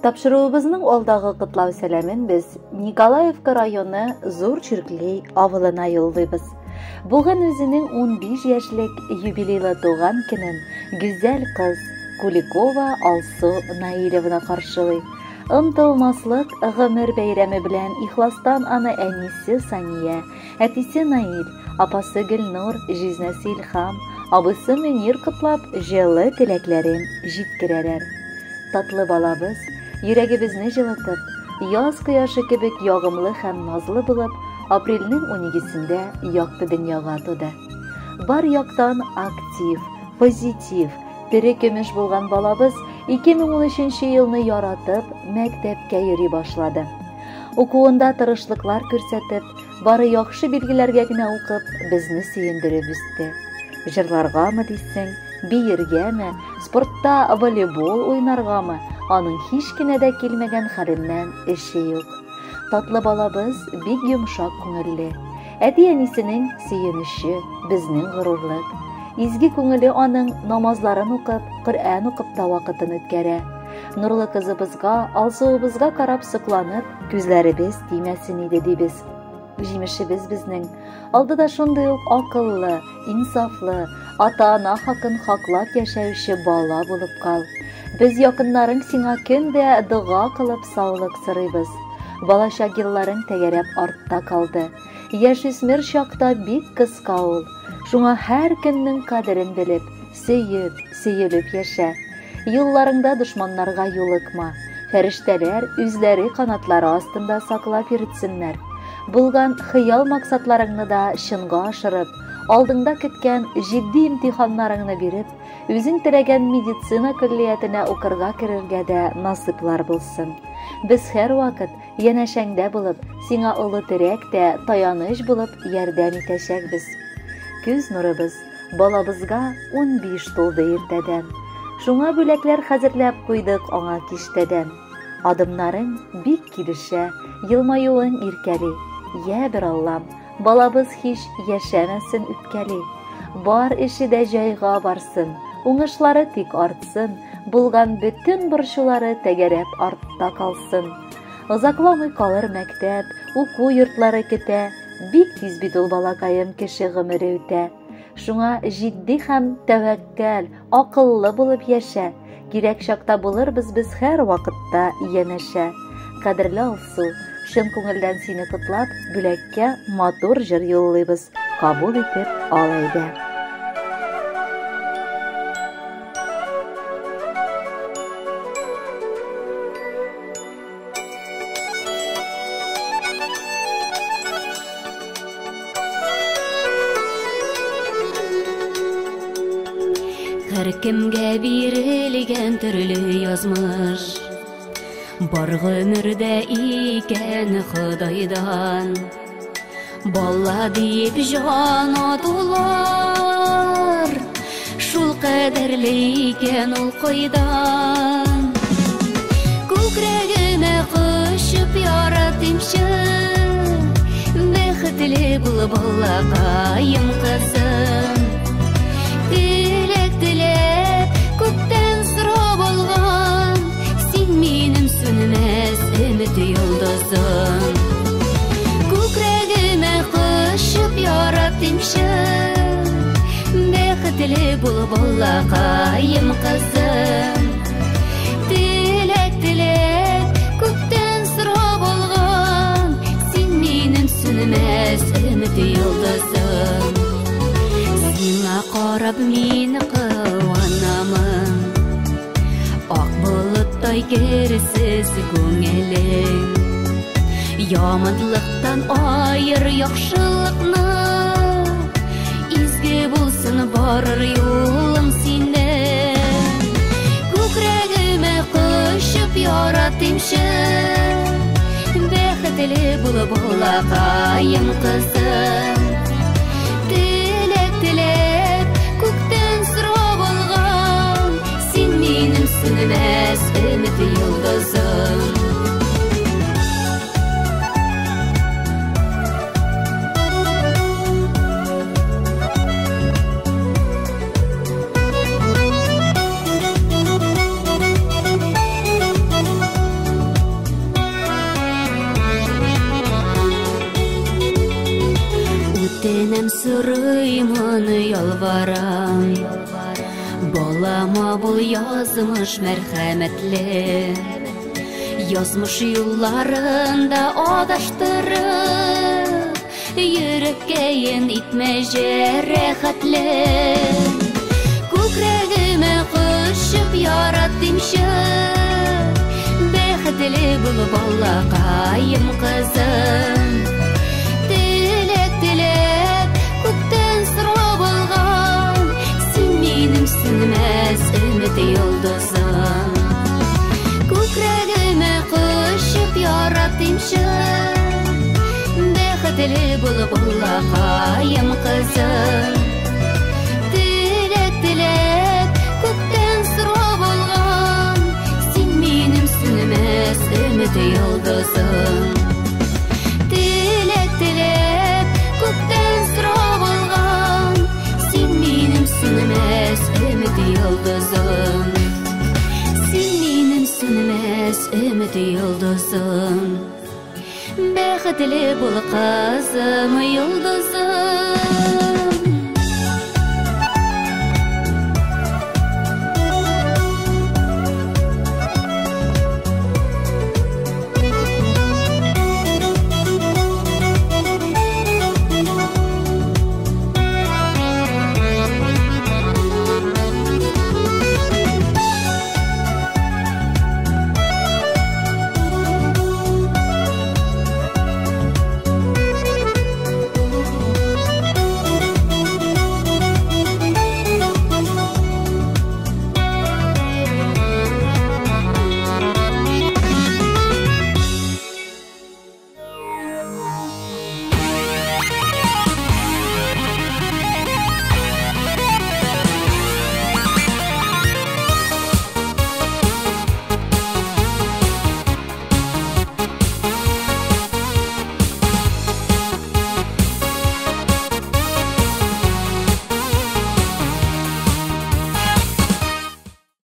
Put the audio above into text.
Тапшыруыбызның алдагы котлау сәламен без Николаевка районы Зур Чирклей авылына юллыйбыз. Бүген үзенең 15 яшьлек юбилейлы туган көнен гүзәл кыз Куликова Алсу Наилевна каршылый. Ынтылмаслык гомер бәйрәме белән ихластан аны әнисе Сания, әтисе Наил, апасы Гөлнур, җизнәсе Илһам, абысы Мөнир котлап, җылы теләкләрен җиткерәләр. Татлы балабыз, йөрәгебезне җылытып, яз кояшы кебек ягымлы һәм назлы булып, апрельнең 12-сендә якты дөньяга туды. Бар яктан актив, позитив, тере көмеш булган балабыз 2013 елны яратып, мәктәпкә йөри башлады. Укуында тырышлыклар күрсәтеп, бары яхшы билгеләргә генә укып, безне сөендереп үсте. Җырларгамы дисең, биергәме, спортта волейбол уйнаргамы, аның һич кенә дә килмәгән хәленнән эше юк. Татлы балабыз бик йомшак күңелле. Әти-әнисенең сөенеше безнең горурлык. Изге күңеле аның намазларын укып, Коръән укып та вакытын үткәрә. Нурлы кызыбызга, Алсуыбызга карап сокланып, күзләребез тимәсен иде дибез. Җимешебез безнең алдыда шундый ук акыллы, инсафлы, ата-ана хакын хаклап яшәүче бала булып кал. Без якыннарың сиңа көндә дуга кылып саулык сорыйбыз. Балачак елларың тәгәрәп артта калды. Яшүсмер чакта бик кыска ул. Шуңа һәр көннең кадерен белеп, сөелеп яшә. Юлларыңда дошманнарга юлыкма. Фәрештәләр үзләре канатлары астында саклап йөртсеннәр. Булган хыял максатларыңны да чынга ашырып, алдыңда көткән җитди имтиханнарыңны биреп, үзең теләгән медицина көллиятенә укырга керергә дә насыплар булсын. Без һәр вакыт янәшәңдә булып, сиңа олы терәк тә таяныч булып ярдәм итәчәкбез. Күз нурыбыз балабызга 15 тулды иртәдән. Шуңа бүләкләр хәзерләп куйдык аңа киштәдән. Адымнарың бик килешә, елмаюың иркәли. Я бер Аллам, балабыз һич яшәмәсен үпкәли. Бар эше дә җайга барсын, уңышлары тик артсын, булган бөтен борчулары тәгәрәп артта калсын. Озакламый калыр мәктәп, уку йортлары көтә, бик тиз бит ул балакаем кеше гомере үтә. Шуңа җитди һәм тәвәккәл, акыллы булып яшә. Кирәк чакта булырбыз без һәр вакытта янәшә. Кадерле Алсу, шын күңелдән сине котлап, бүләккә матур җыр юллыйбыз. Кабул итеп ал әйдә. Һәр кемгә бирелгән төрле язмыш, бар гомердә икән Худайдан. Бала дип җан атулар, шул кадерле икән ул кайдан. Күкрәгемә кушып яратымчы, бәхетле бул балакаем кызым. Dilek күктән сорап алган, син минем сүнмәс өмет йолдызым. Күкрәгемә кушып яратымчы, бәхетле бул балакаем кызым. Dilek күктән сорап алган, син минем сүнмәс өмет йолдызым. Сиңа карап мин кыланамын, ак болыттай керсез күңелең. Яманлыктан айыр яхшылыкны, изге булсын барыр юлың синең. Күкрәгемә кушып яратымчы, бәхетле булып балакаем кызым. Күктән сорап алган, син минем сүнмәс өмет йолдызым. Тенем сұрыймын ялварам, балама бұл язмыш мәрхәмәтле, язмыш юлларында адаштырып, йөрәккәен итмә җәрәхәтле. Күкрәгемә кушып яратымчы, бәхетле булып балакаем кызым. Sönmez ümit yıldızım, Күкрәгемә кушып яратымчы, бәхетле булып балакаем кызым. Теләк теләп күктән сорап алган, син минем сөнмәс ümit yıldızым. Теләк теләп күктән сорап алган, син минем сөнмәс ümit yıldızım. Sen benim sönmez ümit yıldızım. Бәхетле бул кызым, йолдызым.